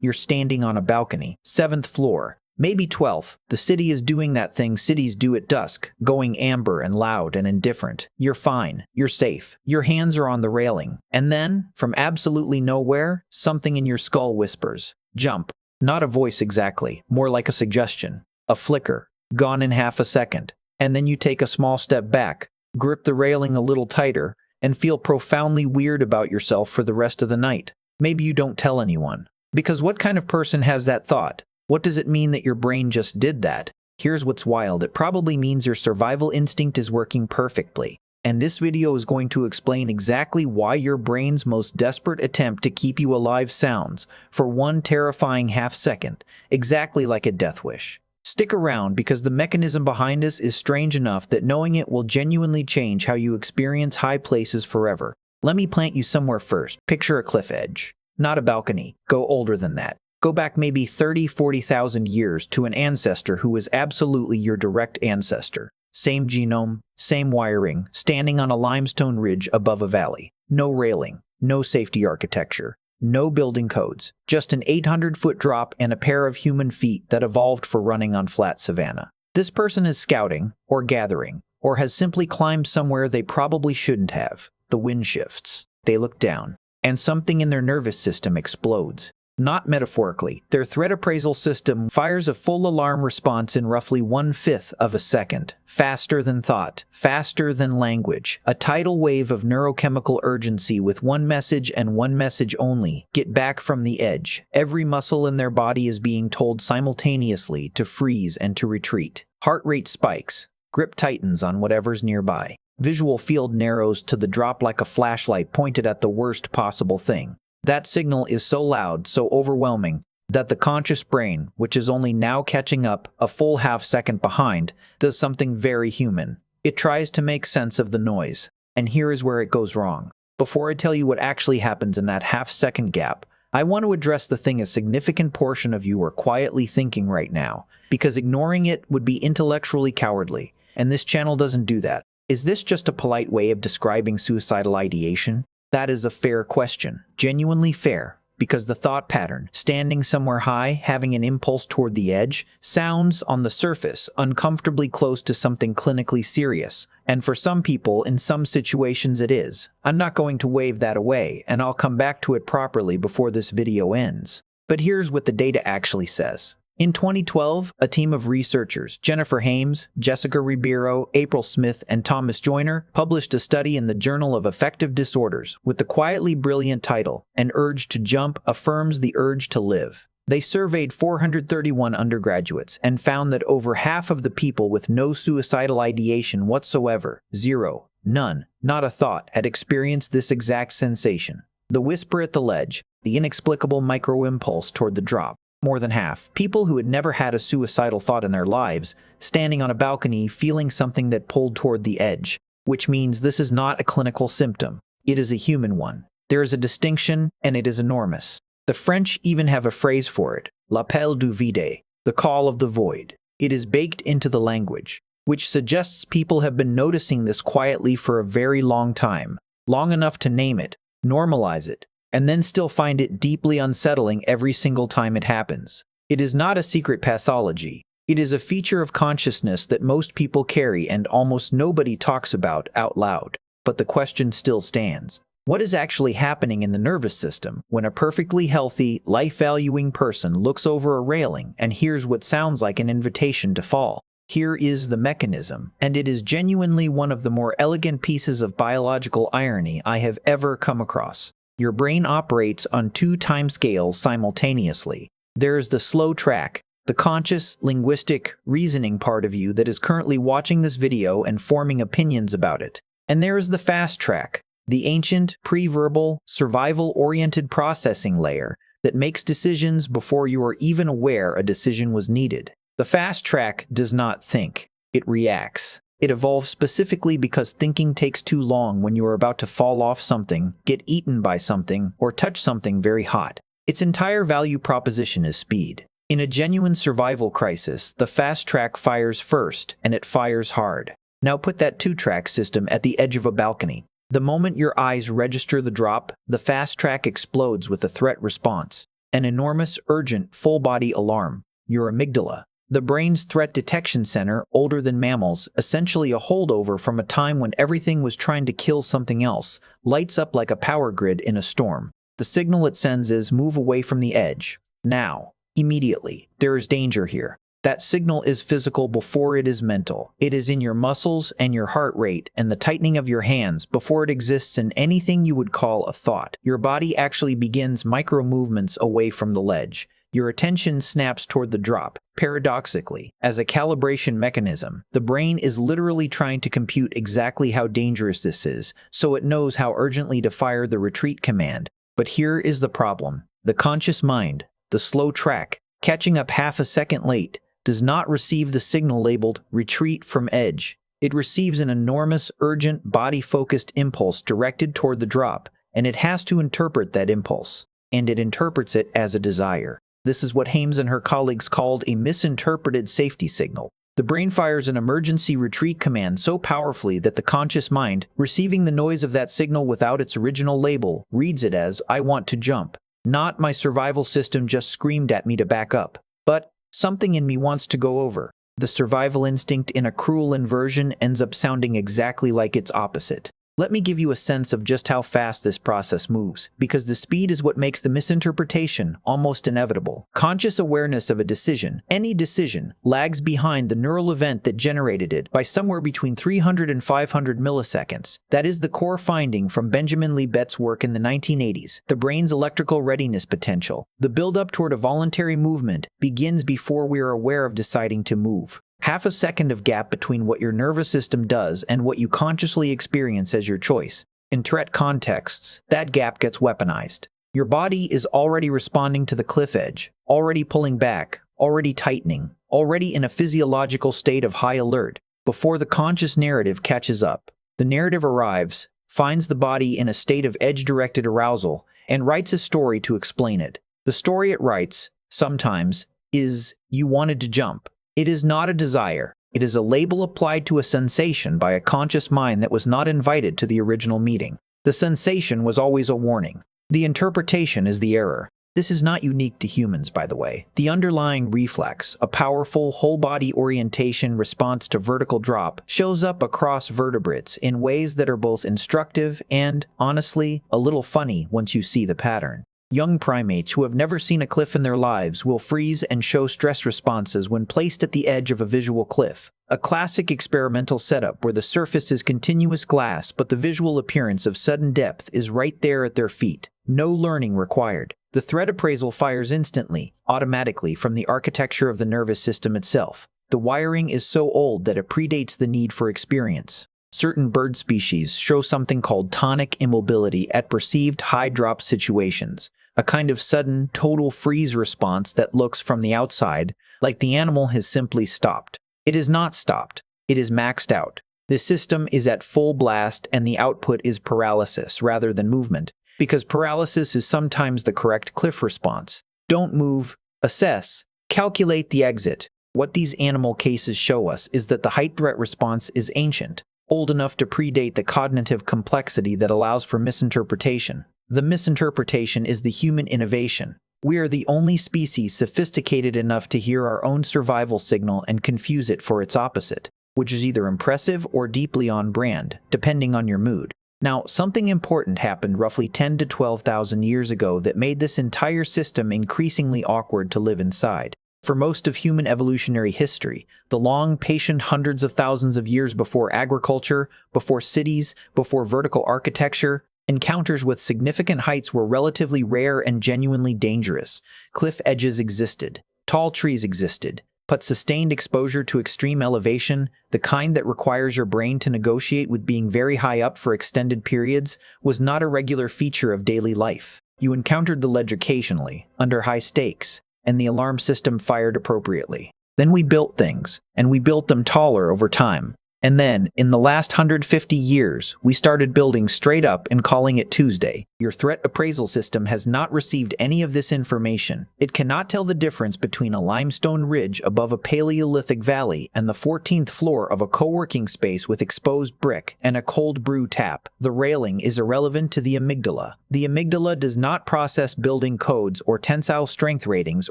You're standing on a balcony, 7th floor, maybe 12th. The city is doing that thing cities do at dusk, going amber and loud and indifferent. You're fine. You're safe. Your hands are on the railing. And then, from absolutely nowhere, something in your skull whispers, "Jump." Not a voice exactly, more like a suggestion. A flicker, gone in half a second. And then you take a small step back, grip the railing a little tighter, and feel profoundly weird about yourself for the rest of the night. Maybe you don't tell anyone. Because what kind of person has that thought? What does it mean that your brain just did that? Here's what's wild. It probably means your survival instinct is working perfectly. And this video is going to explain exactly why your brain's most desperate attempt to keep you alive sounds, for one terrifying half second, exactly like a death wish. Stick around because the mechanism behind this is strange enough that knowing it will genuinely change how you experience high places forever. Let me plant you somewhere first. Picture a cliff edge. Not a balcony. Go older than that. Go back maybe 30,000–40,000 years to an ancestor who was absolutely your direct ancestor. Same genome, same wiring, standing on a limestone ridge above a valley. No railing, no safety architecture, no building codes, just an 800-foot drop and a pair of human feet that evolved for running on flat savanna. This person is scouting, or gathering, or has simply climbed somewhere they probably shouldn't have. The wind shifts. They look down, and something in their nervous system explodes. Not metaphorically. Their threat appraisal system fires a full alarm response in roughly 1/5 of a second. Faster than thought, faster than language. A tidal wave of neurochemical urgency with one message and one message only. Get back from the edge. Every muscle in their body is being told simultaneously to freeze and to retreat. Heart rate spikes. Grip tightens on whatever's nearby. Visual field narrows to the drop like a flashlight pointed at the worst possible thing. That signal is so loud, so overwhelming, that the conscious brain, which is only now catching up, a full half second behind, does something very human. It tries to make sense of the noise. And here is where it goes wrong. Before I tell you what actually happens in that half-second gap, I want to address the thing a significant portion of you are quietly thinking right now, because ignoring it would be intellectually cowardly, and this channel doesn't do that. Is this just a polite way of describing suicidal ideation? That is a fair question, genuinely fair, because the thought pattern, standing somewhere high, having an impulse toward the edge, sounds, on the surface, uncomfortably close to something clinically serious, and for some people, in some situations it is. I'm not going to wave that away, and I'll come back to it properly before this video ends. But here's what the data actually says. In 2012, a team of researchers, Jennifer Hames, Jessica Ribeiro, April Smith, and Thomas Joyner, published a study in the Journal of Affective Disorders with the quietly brilliant title, "An Urge to Jump Affirms the Urge to Live." They surveyed 431 undergraduates and found that over half of the people with no suicidal ideation whatsoever, zero, none, not a thought, had experienced this exact sensation. The whisper at the ledge, the inexplicable micro-impulse toward the drop. More than half, people who had never had a suicidal thought in their lives, standing on a balcony feeling something that pulled toward the edge, which means this is not a clinical symptom. It is a human one. There is a distinction, and it is enormous. The French even have a phrase for it, l'appel du vide, the call of the void. It is baked into the language, which suggests people have been noticing this quietly for a very long time, long enough to name it, normalize it, and then still find it deeply unsettling every single time it happens. It is not a secret pathology. It is a feature of consciousness that most people carry and almost nobody talks about out loud. But the question still stands. What is actually happening in the nervous system when a perfectly healthy, life-valuing person looks over a railing and hears what sounds like an invitation to fall? Here is the mechanism, and it is genuinely one of the more elegant pieces of biological irony I have ever come across. Your brain operates on two timescales simultaneously. There is the slow track, the conscious, linguistic, reasoning part of you that is currently watching this video and forming opinions about it. And there is the fast track, the ancient, pre-verbal, survival-oriented processing layer that makes decisions before you are even aware a decision was needed. The fast track does not think, it reacts. It evolves specifically because thinking takes too long when you are about to fall off something, get eaten by something, or touch something very hot. Its entire value proposition is speed. In a genuine survival crisis, the fast track fires first, and it fires hard. Now put that two-track system at the edge of a balcony. The moment your eyes register the drop, the fast track explodes with a threat response. An enormous, urgent, full-body alarm. Your amygdala, the brain's threat detection center, older than mammals, essentially a holdover from a time when everything was trying to kill something else, lights up like a power grid in a storm. The signal it sends is, move away from the edge. Now. Immediately. There is danger here. That signal is physical before it is mental. It is in your muscles and your heart rate and the tightening of your hands before it exists in anything you would call a thought. Your body actually begins micro-movements away from the ledge. Your attention snaps toward the drop. Paradoxically, as a calibration mechanism, the brain is literally trying to compute exactly how dangerous this is, so it knows how urgently to fire the retreat command. But here is the problem. The conscious mind, the slow track, catching up half a second late, does not receive the signal labeled retreat from edge. It receives an enormous, urgent, body-focused impulse directed toward the drop, and it has to interpret that impulse. And it interprets it as a desire. This is what Hames and her colleagues called a misinterpreted safety signal. The brain fires an emergency retreat command so powerfully that the conscious mind, receiving the noise of that signal without its original label, reads it as, I want to jump. Not my survival system just screamed at me to back up, but something in me wants to go over. The survival instinct in a cruel inversion ends up sounding exactly like its opposite. Let me give you a sense of just how fast this process moves, because the speed is what makes the misinterpretation almost inevitable. Conscious awareness of a decision, any decision, lags behind the neural event that generated it by somewhere between 300 and 500 milliseconds. That is the core finding from Benjamin Lee Bett's work in the 1980s. The brain's electrical readiness potential, the build-up toward a voluntary movement, begins before we are aware of deciding to move. Half a second of gap between what your nervous system does and what you consciously experience as your choice. In threat contexts, that gap gets weaponized. Your body is already responding to the cliff edge, already pulling back, already tightening, already in a physiological state of high alert, before the conscious narrative catches up. The narrative arrives, finds the body in a state of edge-directed arousal, and writes a story to explain it. The story it writes, sometimes, is, you wanted to jump. It is not a desire. It is a label applied to a sensation by a conscious mind that was not invited to the original meeting. The sensation was always a warning. The interpretation is the error. This is not unique to humans, by the way. The underlying reflex, a powerful whole-body orientation response to vertical drop, shows up across vertebrates in ways that are both instructive and, honestly, a little funny once you see the pattern. Young primates who have never seen a cliff in their lives will freeze and show stress responses when placed at the edge of a visual cliff. A classic experimental setup where the surface is continuous glass but the visual appearance of sudden depth is right there at their feet. No learning required. The threat appraisal fires instantly, automatically from the architecture of the nervous system itself. The wiring is so old that it predates the need for experience. Certain bird species show something called tonic immobility at perceived high drop situations, a kind of sudden, total freeze response that looks from the outside like the animal has simply stopped. It is not stopped. It is maxed out. The system is at full blast and the output is paralysis rather than movement, because paralysis is sometimes the correct cliff response. Don't move, assess, calculate the exit. What these animal cases show us is that the height threat response is ancient, old enough to predate the cognitive complexity that allows for misinterpretation. The misinterpretation is the human innovation. We are the only species sophisticated enough to hear our own survival signal and confuse it for its opposite, which is either impressive or deeply on brand, depending on your mood. Now, something important happened roughly 10 to 12,000 years ago that made this entire system increasingly awkward to live inside. For most of human evolutionary history, the long, patient hundreds of thousands of years before agriculture, before cities, before vertical architecture, encounters with significant heights were relatively rare and genuinely dangerous. Cliff edges existed. Tall trees existed. But sustained exposure to extreme elevation, the kind that requires your brain to negotiate with being very high up for extended periods, was not a regular feature of daily life. You encountered the ledge occasionally, under high stakes, and the alarm system fired appropriately. Then we built things, and we built them taller over time. And then, in the last 150 years, we started building straight up and calling it Tuesday. Your threat appraisal system has not received any of this information. It cannot tell the difference between a limestone ridge above a Paleolithic valley and the 14th floor of a co-working space with exposed brick and a cold brew tap. The railing is irrelevant to the amygdala. The amygdala does not process building codes or tensile strength ratings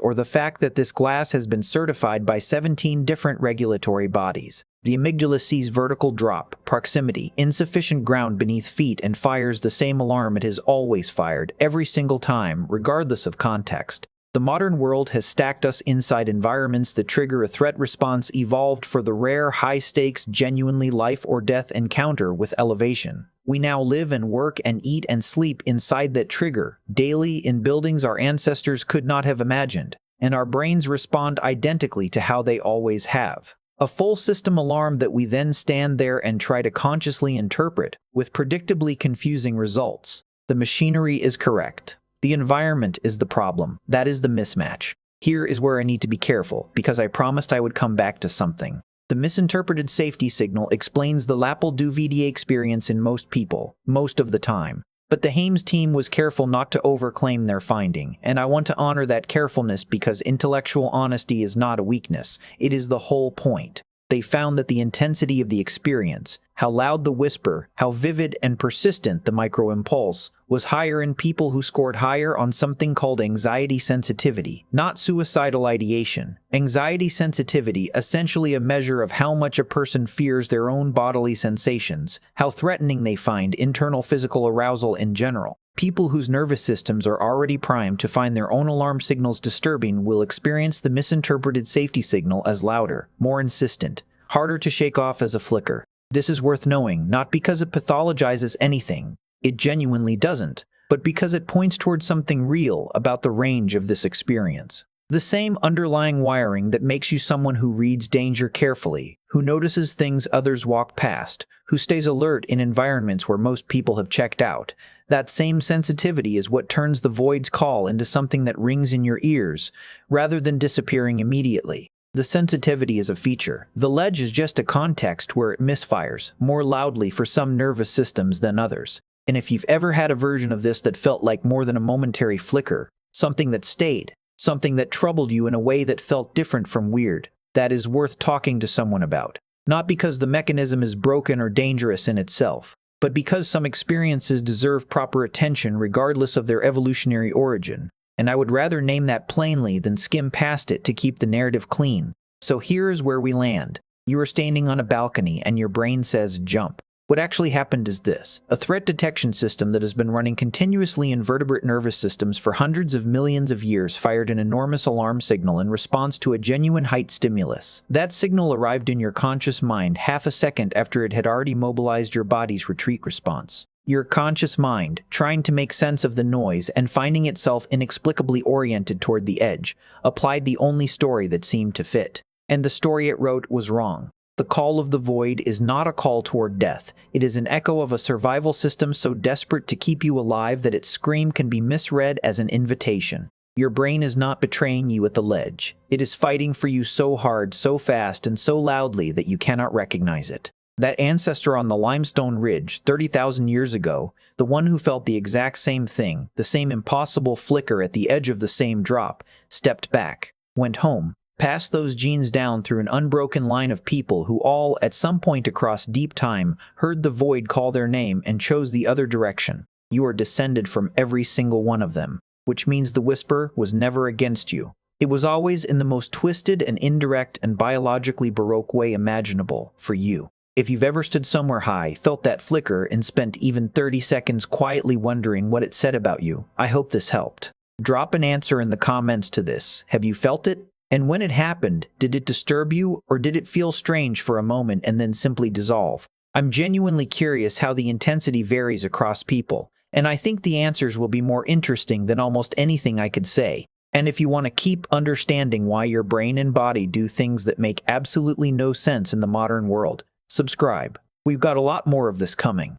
or the fact that this glass has been certified by 17 different regulatory bodies. The amygdala sees vertical drop, proximity, insufficient ground beneath feet and fires the same alarm it has always fired, every single time, regardless of context. The modern world has stacked us inside environments that trigger a threat response evolved for the rare, high-stakes, genuinely life-or-death encounter with elevation. We now live and work and eat and sleep inside that trigger, daily in buildings our ancestors could not have imagined, and our brains respond identically to how they always have. A full system alarm that we then stand there and try to consciously interpret, with predictably confusing results. The machinery is correct. The environment is the problem. That is the mismatch. Here is where I need to be careful, because I promised I would come back to something. The misinterpreted safety signal explains the l'appel du vide experience in most people, most of the time. But the Hames team was careful not to overclaim their finding, and I want to honor that carefulness because intellectual honesty is not a weakness, it is the whole point. They found that the intensity of the experience, how loud the whisper, how vivid and persistent the micro-impulse, was higher in people who scored higher on something called anxiety sensitivity, not suicidal ideation. Anxiety sensitivity, essentially a measure of how much a person fears their own bodily sensations, how threatening they find internal physical arousal in general. People whose nervous systems are already primed to find their own alarm signals disturbing will experience the misinterpreted safety signal as louder, more insistent, harder to shake off as a flicker. This is worth knowing, not because it pathologizes anything, it genuinely doesn't, but because it points towards something real about the range of this experience. The same underlying wiring that makes you someone who reads danger carefully, who notices things others walk past, who stays alert in environments where most people have checked out. That same sensitivity is what turns the void's call into something that rings in your ears, rather than disappearing immediately. The sensitivity is a feature. The ledge is just a context where it misfires, more loudly for some nervous systems than others. And if you've ever had a version of this that felt like more than a momentary flicker, something that stayed, something that troubled you in a way that felt different from weird, that is worth talking to someone about. Not because the mechanism is broken or dangerous in itself, but because some experiences deserve proper attention regardless of their evolutionary origin. And I would rather name that plainly than skim past it to keep the narrative clean. So here is where we land. You are standing on a balcony and your brain says jump. What actually happened is this: a threat detection system that has been running continuously in vertebrate nervous systems for hundreds of millions of years fired an enormous alarm signal in response to a genuine height stimulus. That signal arrived in your conscious mind half a second after it had already mobilized your body's retreat response. Your conscious mind, trying to make sense of the noise and finding itself inexplicably oriented toward the edge, applied the only story that seemed to fit. And the story it wrote was wrong. The call of the void is not a call toward death. It is an echo of a survival system so desperate to keep you alive that its scream can be misread as an invitation. Your brain is not betraying you at the ledge. It is fighting for you so hard, so fast, and so loudly that you cannot recognize it. That ancestor on the limestone ridge 30,000 years ago, the one who felt the exact same thing, the same impossible flicker at the edge of the same drop, stepped back, went home, passed those genes down through an unbroken line of people who all, at some point across deep time, heard the void call their name and chose the other direction. You are descended from every single one of them, which means the whisper was never against you. It was always in the most twisted and indirect and biologically baroque way imaginable for you. If you've ever stood somewhere high, felt that flicker, and spent even 30 seconds quietly wondering what it said about you, I hope this helped. Drop an answer in the comments to this. Have you felt it? And when it happened, did it disturb you, or did it feel strange for a moment and then simply dissolve? I'm genuinely curious how the intensity varies across people, and I think the answers will be more interesting than almost anything I could say. And if you want to keep understanding why your brain and body do things that make absolutely no sense in the modern world, subscribe. We've got a lot more of this coming.